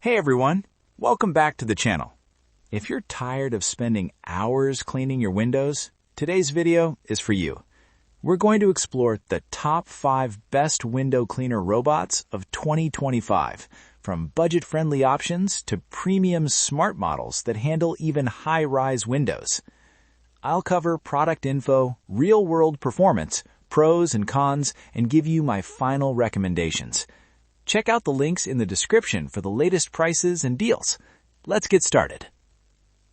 Hey everyone, welcome back to the channel. If you're tired of spending hours cleaning your windows, today's video is for you. We're going to explore the top 5 best window cleaner robots of 2025, from budget-friendly options to premium smart models that handle even high-rise windows. I'll cover product info, real-world performance, pros and cons, and give you my final recommendations. Check out the links in the description for the latest prices and deals. Let's get started.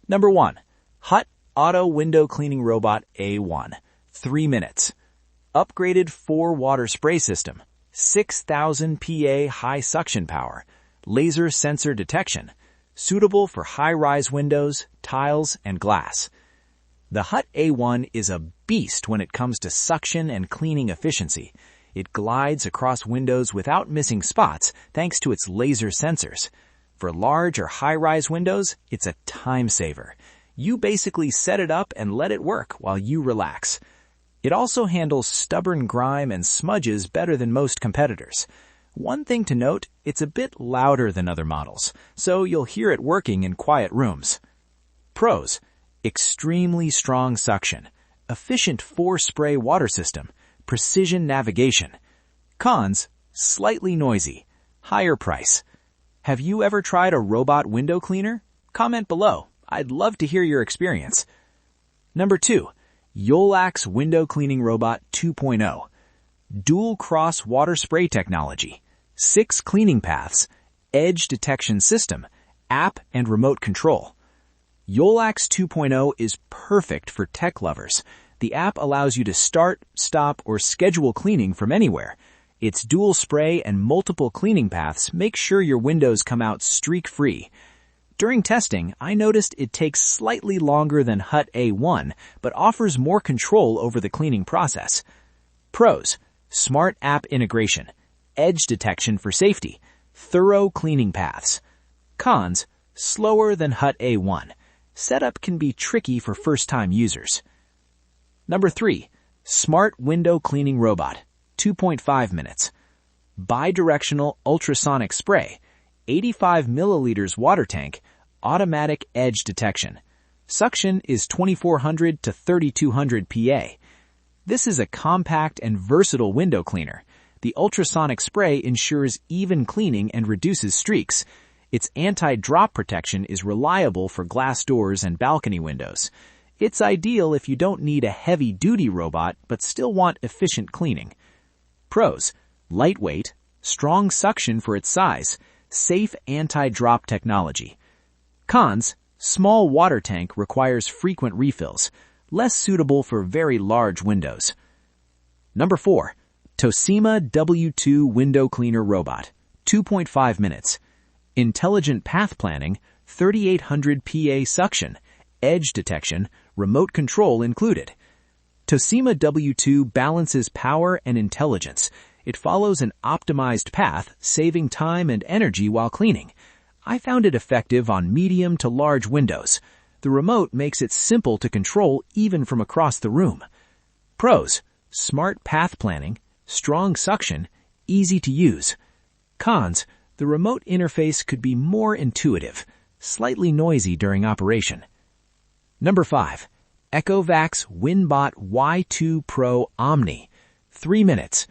Number 1. HUTT Auto Window Cleaning Robot A1. 3 minutes. Upgraded 4-water spray system. 6,000 PA high suction power. Laser sensor detection. Suitable for high-rise windows, tiles, and glass. The HUTT A1 is a beast when it comes to suction and cleaning efficiency. It glides across windows without missing spots thanks to its laser sensors. For large or high-rise windows, it's a time saver. You basically set it up and let it work while you relax. It also handles stubborn grime and smudges better than most competitors. One thing to note, it's a bit louder than other models, so you'll hear it working in quiet rooms. Pros: extremely strong suction, efficient 4-spray water system, precision navigation. Cons: slightly noisy, higher price. Have you ever tried a robot window cleaner? Comment below. I'd love to hear your experience. Number 2. Yoolax Window Cleaning Robot 2.0. Dual cross water spray technology. 6 cleaning paths, edge detection system, app and remote control. Yoolax 2.0 is perfect for tech lovers. The app allows you to start, stop, or schedule cleaning from anywhere. Its dual spray and multiple cleaning paths make sure your windows come out streak-free. During testing, I noticed it takes slightly longer than HUTT A1, but offers more control over the cleaning process. Pros: smart app integration, edge detection for safety, thorough cleaning paths. Cons: slower than HUTT A1. Setup can be tricky for first-time users. Number 3. Smart Window Cleaning Robot, 2.5 minutes. Bidirectional ultrasonic spray, 85 milliliters water tank, automatic edge detection. Suction is 2400 to 3200 PA. This is a compact and versatile window cleaner. The ultrasonic spray ensures even cleaning and reduces streaks. Its anti-drop protection is reliable for glass doors and balcony windows. It's ideal if you don't need a heavy-duty robot but still want efficient cleaning. Pros: lightweight, strong suction for its size, safe anti-drop technology. Cons: small water tank requires frequent refills, less suitable for very large windows. Number 4. Tosima W2 Window Cleaner Robot, 2.5 minutes. Intelligent path planning, 3800 PA suction, edge detection, remote control included. Tosima W2 balances power and intelligence. It follows an optimized path, saving time and energy while cleaning. I found it effective on medium to large windows. The remote makes it simple to control even from across the room. Pros: smart path planning, strong suction, easy to use. Cons: the remote interface could be more intuitive, slightly noisy during operation. Number 5. ECOVACS WINBOT Y2 Pro Omni, 3 minutes.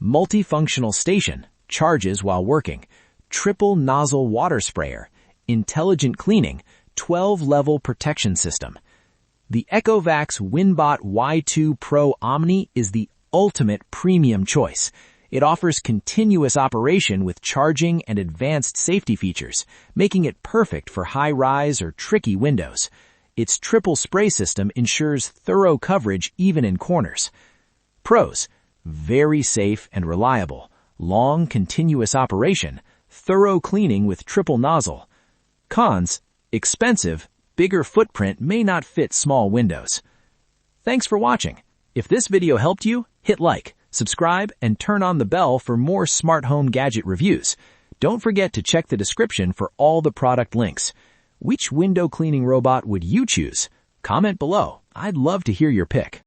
Multifunctional station, charges while working. Triple nozzle water sprayer, intelligent cleaning, 12-level protection system. The ECOVACS WINBOT Y2 Pro Omni is the ultimate premium choice. It offers continuous operation with charging and advanced safety features, making it perfect for high-rise or tricky windows. Its triple spray system ensures thorough coverage even in corners. Pros: very safe and reliable, long continuous operation, thorough cleaning with triple nozzle. Cons: expensive, bigger footprint may not fit small windows. Thanks for watching. If this video helped you, hit like, subscribe, and turn on the bell for more smart home gadget reviews. Don't forget to check the description for all the product links. Which window cleaning robot would you choose? Comment below. I'd love to hear your pick.